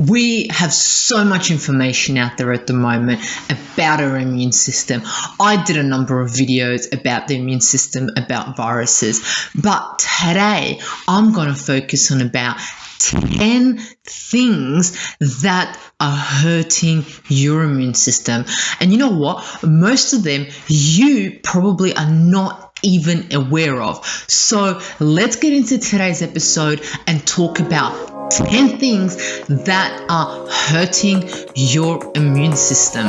We have so much information out there at the moment about our immune system. I did a number of videos about the immune system, about viruses, but today I'm going to focus on about 10 things that are hurting your immune system. And you know what? Most of them you probably are not even aware of. So let's get into today's episode and talk about 10 things that are hurting your immune system.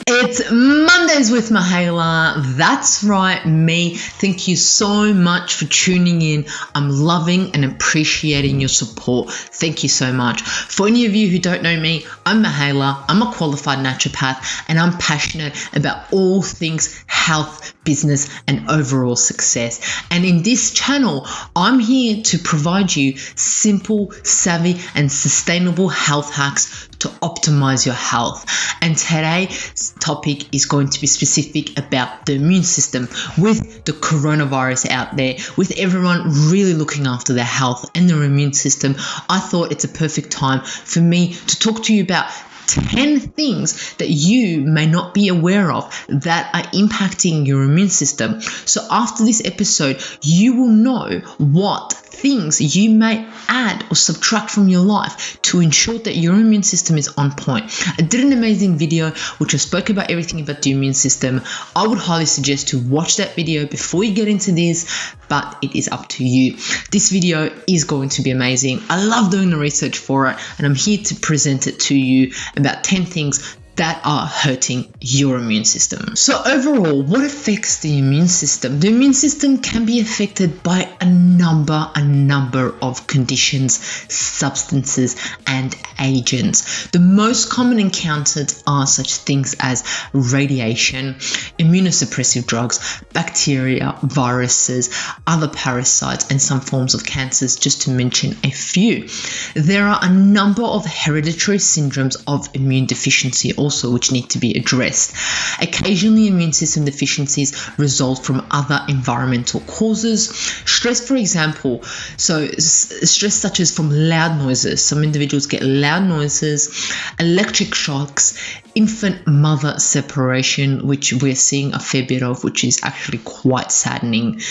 It's Mondays with Mihaela. That's right, me. Thank you so much for tuning in. I'm loving and appreciating your support. Thank you so much. For any of you who don't know me, I'm Mihaela. I'm a qualified naturopath and I'm passionate about all things health, business, and overall success. And in this channel, I'm here to provide you simple, savvy, and sustainable health hacks to optimize your health. And today's topic is going to be specific about the immune system. With the coronavirus out there, with everyone really looking after their health and their immune system, I thought it's a perfect time for me to talk to you about 10 things that you may not be aware of that are impacting your immune system. So after this episode, you will know what things you may add or subtract from your life to ensure that your immune system is on point. I did an amazing video which I spoke about everything about the immune system. I would highly suggest to watch that video before you get into this, but it is up to you. This video is going to be amazing. I love doing the research for it, and I'm here to present it to you about 10 things that are hurting your immune system. So overall, what affects the immune system? The immune system can be affected by a number of conditions, substances, and agents. The most common encountered are such things as radiation, immunosuppressive drugs, bacteria, viruses, other parasites, and some forms of cancers, just to mention a few. There are a number of hereditary syndromes of immune deficiency also which need to be addressed. Occasionally, immune system deficiencies result from other environmental causes. Stress, for example, so stress such as from loud noises. Some individuals get loud noises, electric shocks, infant mother separation, which we're seeing a fair bit of, which is actually quite saddening.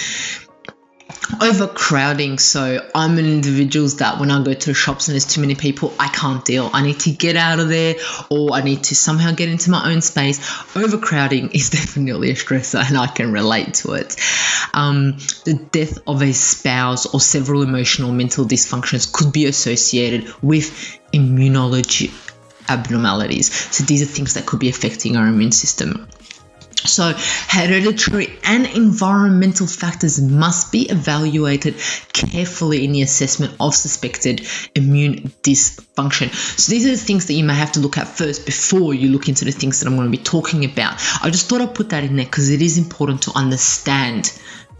Overcrowding. So I'm an individual that when I go to the shops and there's too many people, I can't deal. I need to get out of there, or I need to somehow get into my own space. Overcrowding is definitely a stressor, and I can relate to it. The death of a spouse or several emotional mental dysfunctions could be associated with immunology abnormalities. So these are things that could be affecting our immune system. So hereditary and environmental factors must be evaluated carefully in the assessment of suspected immune dysfunction. So these are the things that you may have to look at first before you look into the things that I'm going to be talking about. I just thought I'd put that in there because it is important to understand,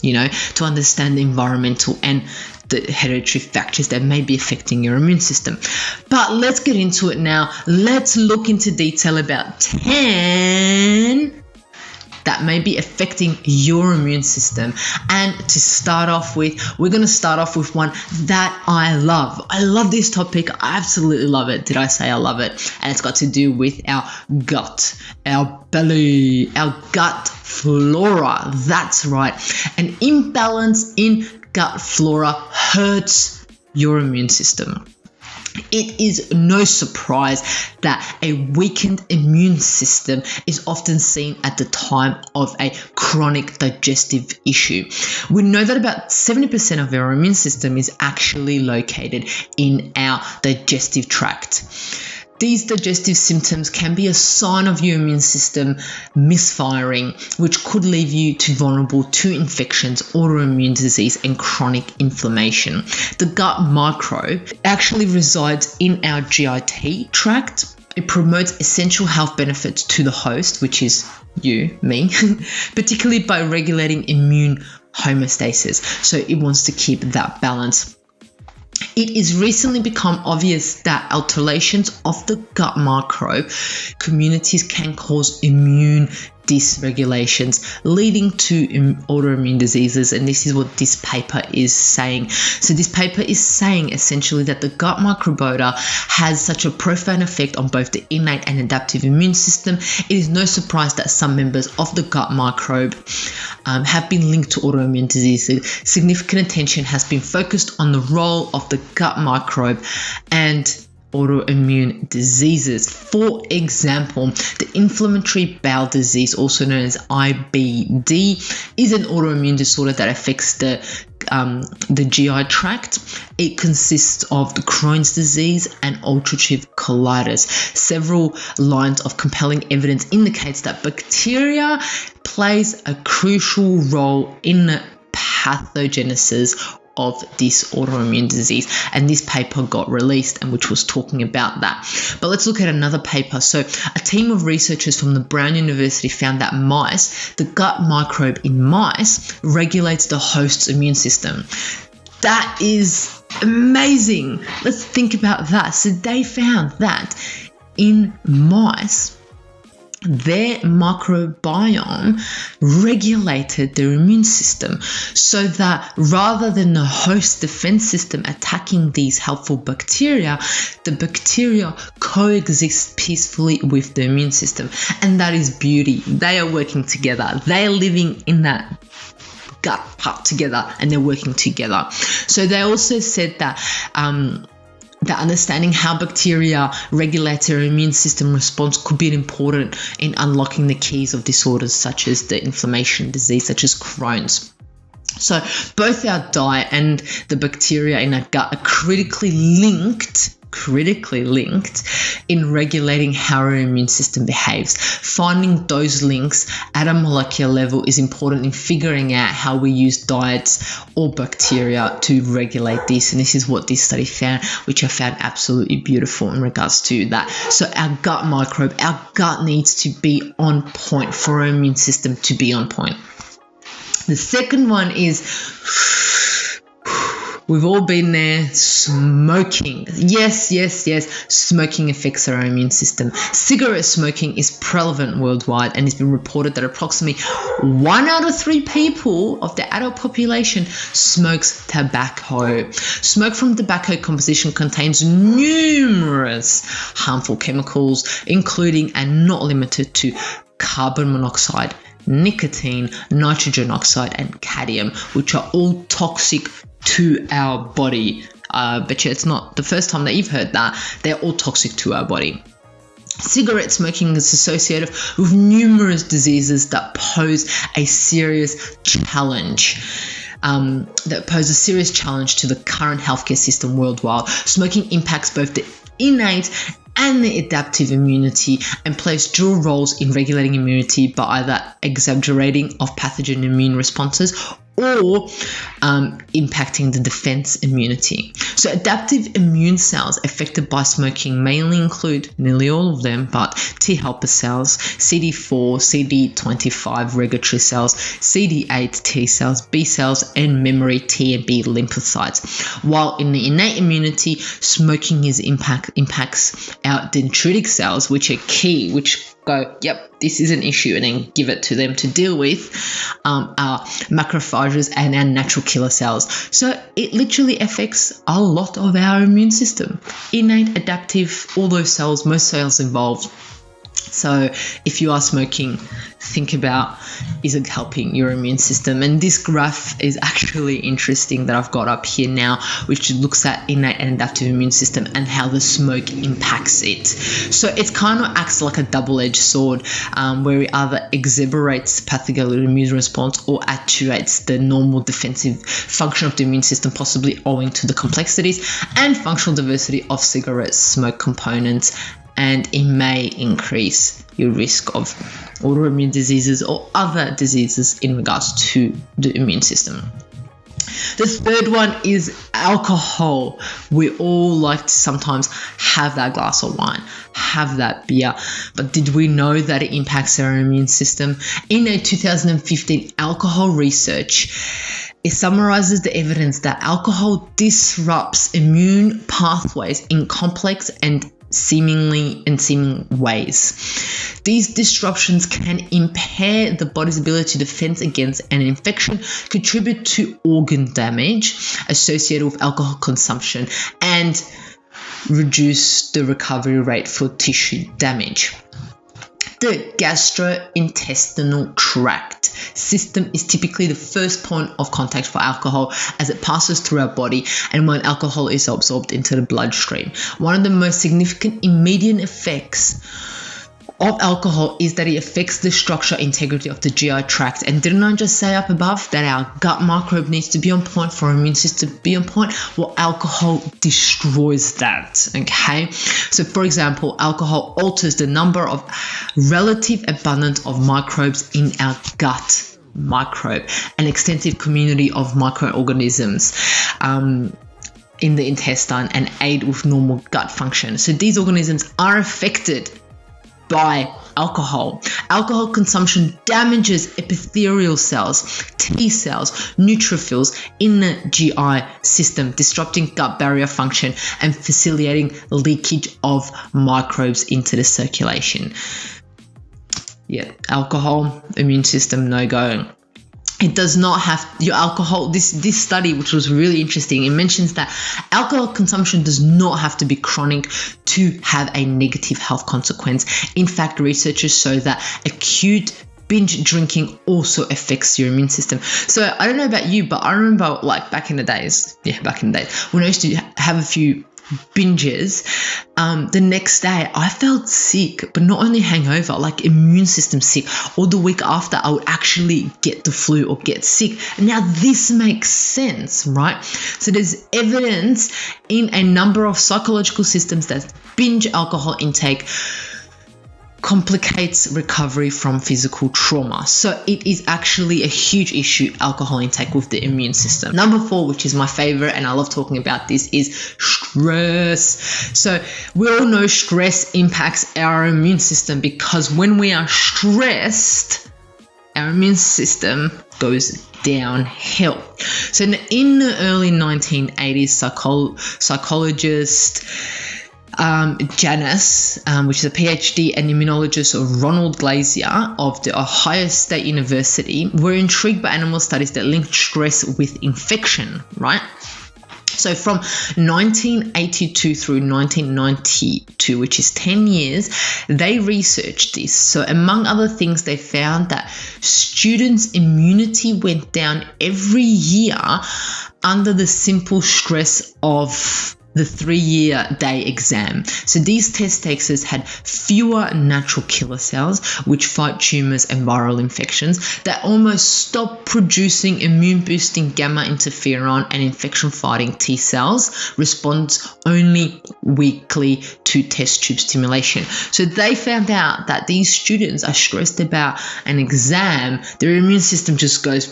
to understand the environmental and the hereditary factors that may be affecting your immune system. But let's get into it now. Let's look into detail about 10 that may be affecting your immune system. And to start off with, we're going to start off with one that I love. I love this topic. I absolutely love it. Did I say I love it? And it's got to do with our gut, our belly, our gut flora. That's right. An imbalance in gut flora hurts your immune system. It is no surprise that a weakened immune system is often seen at the time of a chronic digestive issue. We know that about 70% of our immune system is actually located in our digestive tract. These digestive symptoms can be a sign of your immune system misfiring, which could leave you vulnerable to infections, autoimmune disease, and chronic inflammation. The gut microbe actually resides in our GIT tract. It promotes essential health benefits to the host, which is you, me, particularly by regulating immune homeostasis. So it wants to keep that balance. It is recently become obvious that alterations of the gut microbe communities can cause immune dysregulations, leading to autoimmune diseases. And this is what this paper is saying. So this paper is saying essentially that the gut microbiota has such a profound effect on both the innate and adaptive immune system. It is no surprise that some members of the gut microbe have been linked to autoimmune diseases. Significant attention has been focused on the role of the gut microbe and autoimmune diseases. For example, the inflammatory bowel disease, also known as IBD, is an autoimmune disorder that affects the GI tract. It consists of the Crohn's disease and ulcerative colitis. Several lines of compelling evidence indicates that bacteria plays a crucial role in the pathogenesis of this autoimmune disease, and this paper got released and which was talking about that. But let's look at another paper. So a team of researchers from the Brown University found that the gut microbe in mice regulates the host's immune system. That is amazing. Let's think about that. So they found that in mice, their microbiome regulated their immune system, so that rather than the host defense system attacking these helpful bacteria, the bacteria coexist peacefully with the immune system. And that is beauty. They are working together. They are living in that gut part together, and they're working together. So they also said that that understanding how bacteria regulate their immune system response could be important in unlocking the keys of disorders such as the inflammation disease, such as Crohn's. So both our diet and the bacteria in our gut are critically linked in regulating how our immune system behaves. Finding those links at a molecular level is important in figuring out how we use diets or bacteria to regulate this. And this is what this study found, which I found absolutely beautiful in regards to that. So our gut microbe, our gut needs to be on point for our immune system to be on point. The second one is, we've all been there, smoking. Yes. Smoking affects our immune system. Cigarette smoking is prevalent worldwide, and it's been reported that approximately 1 out of 3 people of the adult population smokes tobacco. Smoke from tobacco composition contains numerous harmful chemicals, including and not limited to carbon monoxide, nicotine, nitrogen oxide, and cadmium, which are all toxic to our body. Bet you it's not the first time that you've heard that. They're all toxic to our body. Cigarette smoking is associated with numerous diseases that pose a serious challenge. To the current healthcare system worldwide. Smoking impacts both the innate and the adaptive immunity and plays dual roles in regulating immunity by either exaggerating of pathogen immune responses or impacting the defense immunity. So adaptive immune cells affected by smoking mainly include, nearly all of them, but T helper cells, CD4, CD25 regulatory cells, CD8 T cells, B cells, and memory T and B lymphocytes. While in the innate immunity, smoking impacts our dendritic cells, which are key, which go, yep, this is an issue, and then give it to them to deal with, our macrophages and our natural killer cells. So it literally affects a lot of our immune system. Innate, adaptive, all those cells, most cells involved. So if you are smoking, think about, is it helping your immune system? And this graph is actually interesting that I've got up here now, which looks at innate and adaptive immune system and how the smoke impacts it. So it kind of acts like a double-edged sword, where it either exacerbates pathogenic immune response or actuates the normal defensive function of the immune system, possibly owing to the complexities and functional diversity of cigarette smoke components. And it may increase your risk of autoimmune diseases or other diseases in regards to the immune system. The third one is alcohol. We all like to sometimes have that glass of wine, have that beer, but did we know that it impacts our immune system? In a 2015 alcohol research, it summarizes the evidence that alcohol disrupts immune pathways in complex and seeming ways. These disruptions can impair the body's ability to defend against an infection, contribute to organ damage associated with alcohol consumption, and reduce the recovery rate for tissue damage. The gastrointestinal tract system is typically the first point of contact for alcohol as it passes through our body and when alcohol is absorbed into the bloodstream. One of the most significant immediate effects of alcohol is that it affects the structural integrity of the GI tract. And didn't I just say up above that our gut microbe needs to be on point for our immune system to be on point? Well, alcohol destroys that, okay? So for example, alcohol alters the number of relative abundance of microbes in our gut microbe, an extensive community of microorganisms in the intestine, and aid with normal gut function. So these organisms are affected by alcohol. Alcohol consumption damages epithelial cells, T cells, neutrophils in the GI system, disrupting gut barrier function and facilitating leakage of microbes into the circulation. Yeah, alcohol, immune system, no go. It does not have your alcohol. This study, which was really interesting, it mentions that alcohol consumption does not have to be chronic to have a negative health consequence. In fact, researchers show that acute binge drinking also affects your immune system. So I don't know about you, but I remember like back in the days, when I used to have a few binges, the next day I felt sick, but not only hangover, like immune system sick, or the week after I would actually get the flu or get sick. And now this makes sense, right? So there's evidence in a number of psychological systems that binge alcohol intake complicates recovery from physical trauma. So it is actually a huge issue, alcohol intake, with the immune system. Number 4, which is my favorite, and I love talking about this, is stress. So we all know stress impacts our immune system because when we are stressed, our immune system goes downhill. So in the early 1980s, psychologist Janus, which is a PhD and immunologist of Ronald Glazier of the Ohio State University, were intrigued by animal studies that linked stress with infection, right? So from 1982 through 1992, which is 10 years, they researched this. So among other things, they found that students' immunity went down every year under the simple stress of the 3-year day exam. So these test takers had fewer natural killer cells, which fight tumors and viral infections, that almost stopped producing immune-boosting gamma interferon and infection-fighting T cells, responds only weekly to test tube stimulation. So they found out that these students are stressed about an exam, their immune system just goes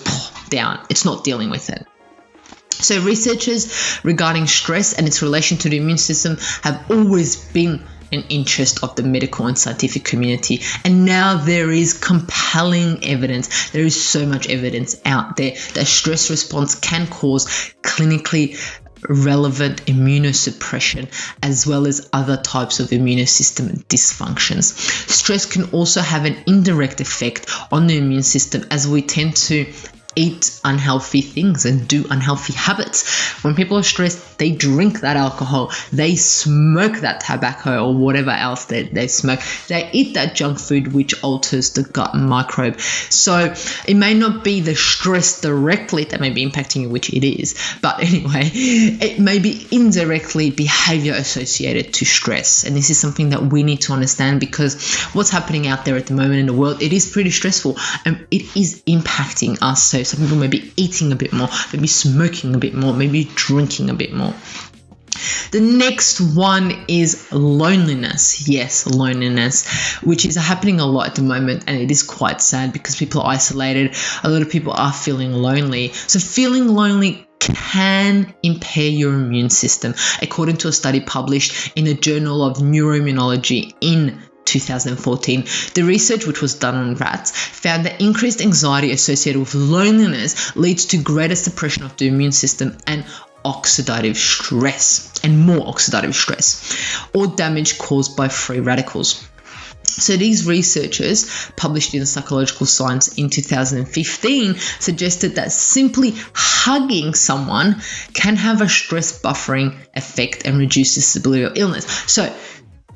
down. It's not dealing with it. So researchers regarding stress and its relation to the immune system have always been an interest of the medical and scientific community. And now there is compelling evidence. There is so much evidence out there that stress response can cause clinically relevant immunosuppression as well as other types of immune system dysfunctions. Stress can also have an indirect effect on the immune system as we tend to eat unhealthy things and do unhealthy habits. When people are stressed, they drink that alcohol, they smoke that tobacco or whatever else they smoke, they eat that junk food which alters the gut microbe. So it may not be the stress directly that may be impacting you, which it is, but anyway, it may be indirectly behavior associated to stress. And this is something that we need to understand because what's happening out there at the moment in the world, it is pretty stressful and it is impacting us. So some people may be eating a bit more, maybe smoking a bit more, maybe drinking a bit more. The next one is loneliness. Yes, loneliness, which is happening a lot at the moment, and it is quite sad because people are isolated. A lot of people are feeling lonely. So feeling lonely can impair your immune system, according to a study published in the Journal of Neuroimmunology in 2014. The research, which was done on rats, found that increased anxiety associated with loneliness leads to greater suppression of the immune system and oxidative stress, and more oxidative stress, or damage caused by free radicals. So these researchers, published in Psychological Science in 2015, suggested that simply hugging someone can have a stress buffering effect and reduce the stability of illness. So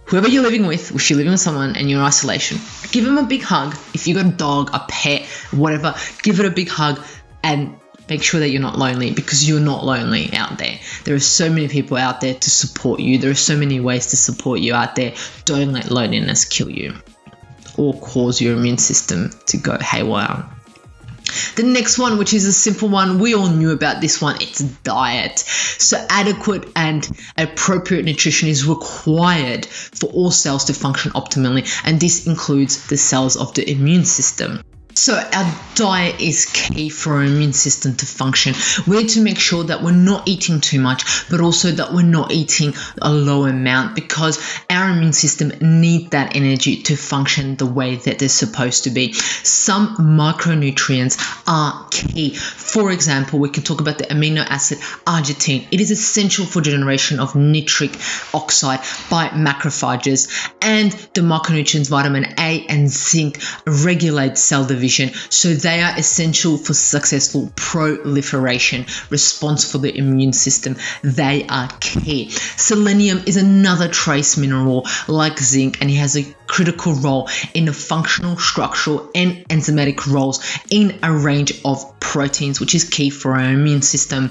whoever you're living with, if you're living with someone and you're in isolation, give them a big hug. If you've got a dog, a pet, whatever, give it a big hug and make sure that you're not lonely, because you're not lonely out there. There are so many people out there to support you. There are so many ways to support you out there. Don't let loneliness kill you or cause your immune system to go haywire. The next one, which is a simple one, we all knew about this one, it's diet. So adequate and appropriate nutrition is required for all cells to function optimally, and this includes the cells of the immune system. So our diet is key for our immune system to function. We need to make sure that we're not eating too much, but also that we're not eating a low amount, because our immune system needs that energy to function the way that they're supposed to be. Some micronutrients are key. For example, we can talk about the amino acid arginine. It is essential for generation of nitric oxide by macrophages, and the micronutrients vitamin A and zinc regulate cell division. So they are essential for successful proliferation, response for the immune system. They are key. Selenium is another trace mineral like zinc, and it has a critical role in the functional, structural, and enzymatic roles in a range of proteins, which is key for our immune system.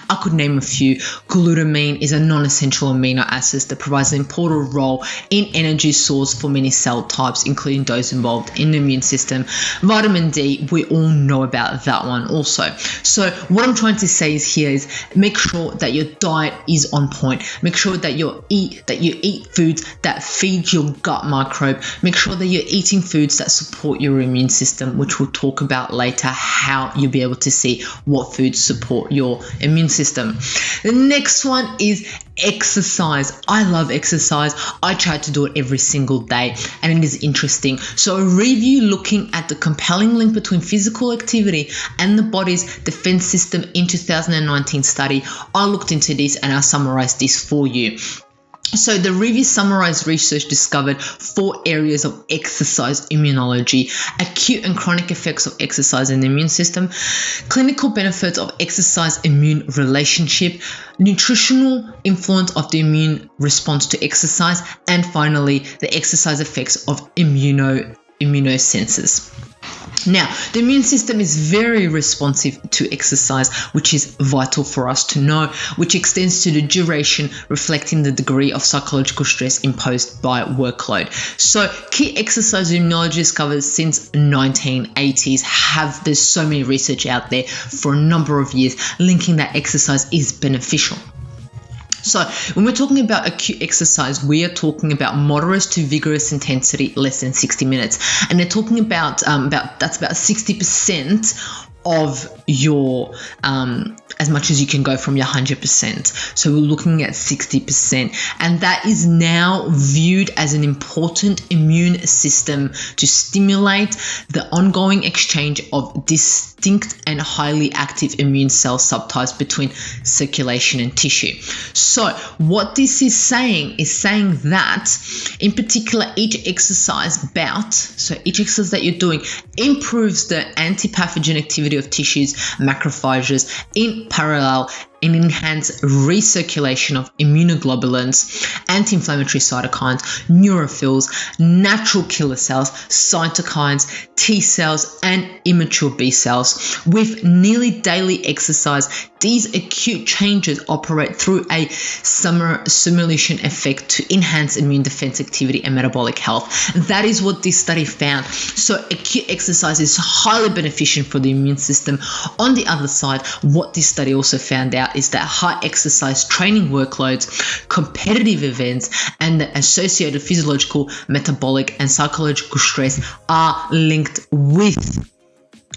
I could name a few. Glutamine is a non-essential amino acid that provides an important role in energy source for many cell types, including those involved in the immune system. Vitamin D, we all know about that one also. So what I'm trying to say is here is make sure that your diet is on point. Make sure that you eat foods that feed your gut microbe. Make sure that you're eating foods that support your immune system, which we'll talk about later, how you'll be able to see what foods support your immune system. The next one is exercise. I love exercise. I try to do it every single day, and it is interesting. So a review looking at the compelling link between physical activity and the body's defense system in 2019 study. I looked into this and I summarized this for you. So the review summarized research discovered 4 areas of exercise immunology: acute and chronic effects of exercise in the immune system, clinical benefits of exercise immune relationship, nutritional influence of the immune response to exercise, and finally the exercise effects of immunosensors. Now, the immune system is very responsive to exercise, which is vital for us to know, which extends to the duration, reflecting the degree of psychological stress imposed by workload. So, key exercise immunology discovered since 1980s there's so many research out there for a number of years linking that exercise is beneficial. So when we're talking about acute exercise, we are talking about moderate to vigorous intensity, less than 60 minutes. And they're talking about 60% of your, as much as you can go from your 100%. So we're looking at 60%. And that is now viewed as an important immune system to stimulate the ongoing exchange of distinct and highly active immune cell subtypes between circulation and tissue. So what this is saying that in particular each exercise bout, so each exercise that you're doing improves the antipathogen activity of tissues, macrophages in parallel, and enhance recirculation of immunoglobulins, anti-inflammatory cytokines, neutrophils, natural killer cells, cytokines, T cells, and immature B cells. With nearly daily exercise, these acute changes operate through a simulation effect to enhance immune defense activity and metabolic health. That is what this study found. So acute exercise is highly beneficial for the immune system. On the other side, what this study also found out is that high exercise training workloads, competitive events, and the associated physiological, metabolic, and psychological stress are linked with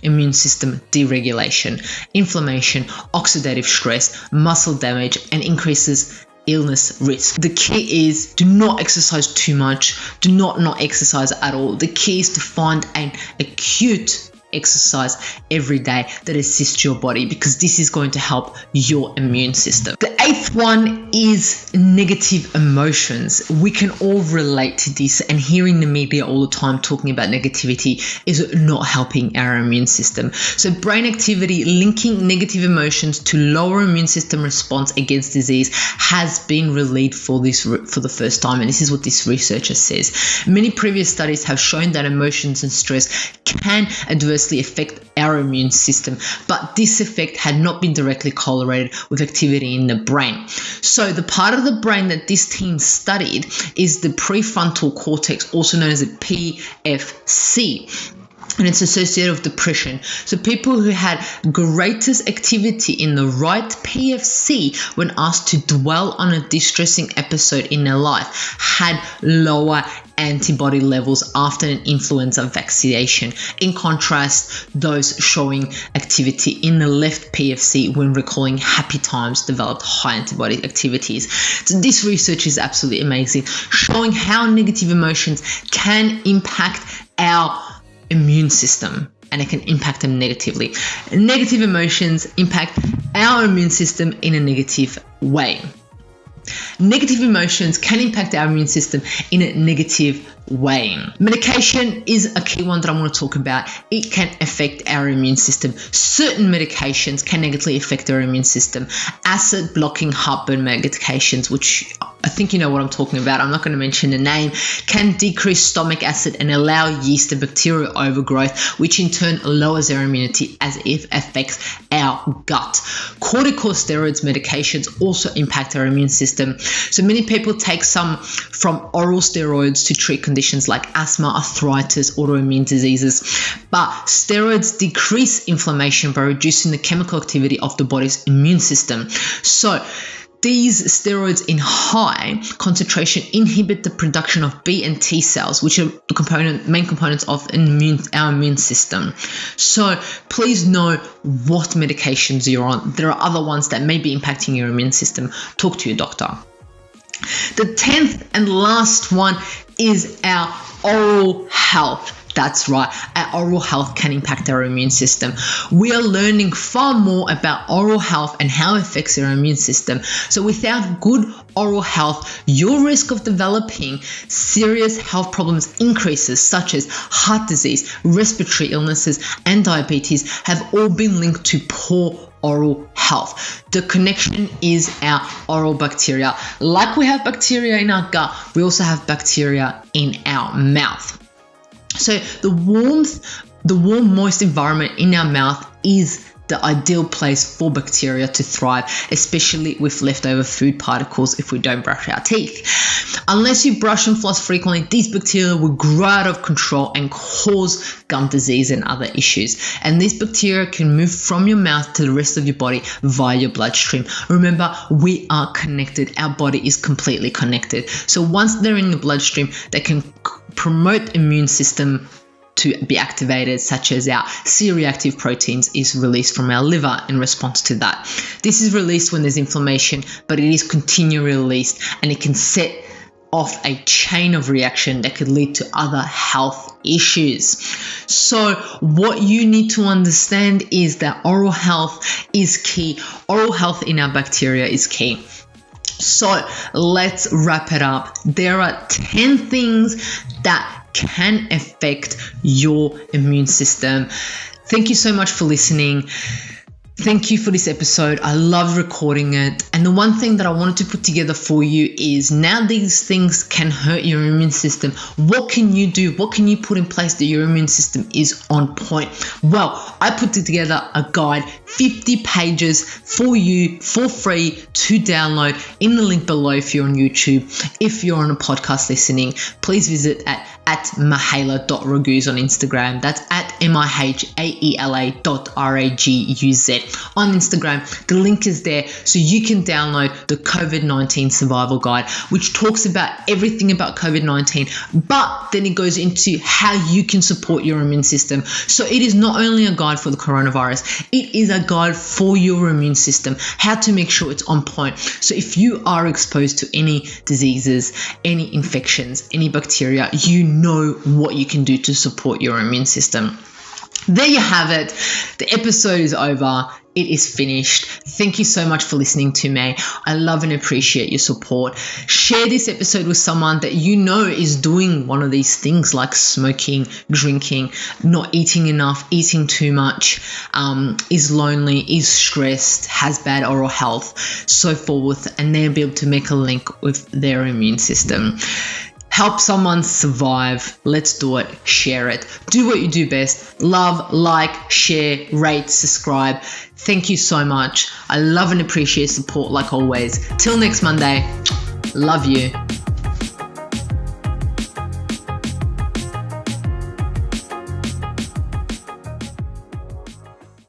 immune system deregulation, inflammation, oxidative stress, muscle damage, and increases illness risk. The key is do not exercise too much. Do not exercise at all. The key is to find an acute exercise every day that assists your body, because this is going to help your immune system. The eighth one is negative emotions. We can all relate to this, and hearing the media all the time talking about negativity is not helping our immune system. So brain activity linking negative emotions to lower immune system response against disease has been relayed for the first time, and this is what this researcher says. Many previous studies have shown that emotions and stress can adversely affect our immune system, but this effect had not been directly correlated with activity in the brain. So the part of the brain that this team studied is the prefrontal cortex, also known as a PFC. And it's associated with depression. So people who had greatest activity in the right PFC when asked to dwell on a distressing episode in their life had lower antibody levels after an influenza vaccination. In contrast, those showing activity in the left PFC when recalling happy times developed high antibody activities. So this research is absolutely amazing, showing how negative emotions can impact our immune system, and it can impact them negatively. Negative emotions impact our immune system in a negative way. Negative emotions can impact our immune system in a negative way. Medication is a key one that I want to talk about. It can affect our immune system. Certain medications can negatively affect our immune system. Acid blocking heartburn medications, which I think you know what I'm talking about, I'm not going to mention the name, can decrease stomach acid and allow yeast and bacterial overgrowth, which in turn lowers our immunity as it affects our gut. Corticosteroids medications also impact our immune system. So many people take some from oral steroids to treat conditions like asthma, arthritis, autoimmune diseases. But steroids decrease inflammation by reducing the chemical activity of the body's immune system. So these steroids in high concentration inhibit the production of B and T cells, which are the main components of our immune system. So please know what medications you're on. There are other ones that may be impacting your immune system. Talk to your doctor. The 10th and last one is our oral health. That's right, our oral health can impact our immune system. We are learning far more about oral health and how it affects our immune system. So without good oral health, your risk of developing serious health problems increases, such as heart disease, respiratory illnesses, and diabetes have all been linked to poor oral health. The connection is our oral bacteria. Like we have bacteria in our gut, we also have bacteria in our mouth. So the warm, moist environment in our mouth is the ideal place for bacteria to thrive, especially with leftover food particles if we don't brush our teeth. Unless you brush and floss frequently, these bacteria will grow out of control and cause gum disease and other issues. And these bacteria can move from your mouth to the rest of your body via your bloodstream. Remember, we are connected. Our body is completely connected. So once they're in the bloodstream, they can promote immune system to be activated, such as our C-reactive proteins is released from our liver in response to that. This is released when there's inflammation, but it is continually released, and it can set off a chain of reaction that could lead to other health issues. So what you need to understand is that oral health is key. Oral health in our bacteria is key. So let's wrap it up. There are 10 things that can affect your immune system. Thank you so much for listening. Thank you for this episode. I love recording it. And the one thing that I wanted to put together for you is, now these things can hurt your immune system. What can you do? What can you put in place that your immune system is on point? Well, I put together a guide, 50 pages for you for free to download in the link below if you're on YouTube. If you're on a podcast listening, please visit at Mihaela.raguse on Instagram. That's at mihaela.raguz. On Instagram, the link is there so you can download the COVID-19 survival guide, which talks about everything about COVID-19, but then it goes into how you can support your immune system. So it is not only a guide for the coronavirus, it is a guide for your immune system, how to make sure it's on point. So if you are exposed to any diseases, any infections, any bacteria, you know what you can do to support your immune system. There you have it. The episode is over. It is finished. Thank you so much for listening to me. I love and appreciate your support. Share this episode with someone that you know is doing one of these things like smoking, drinking, not eating enough, eating too much, is lonely, is stressed, has bad oral health, so forth, and they'll be able to make a link with their immune system. Help someone survive. Let's do it. Share it. Do what you do best. Love, like, share, rate, subscribe. Thank you so much. I love and appreciate support like always. Till next Monday. Love you.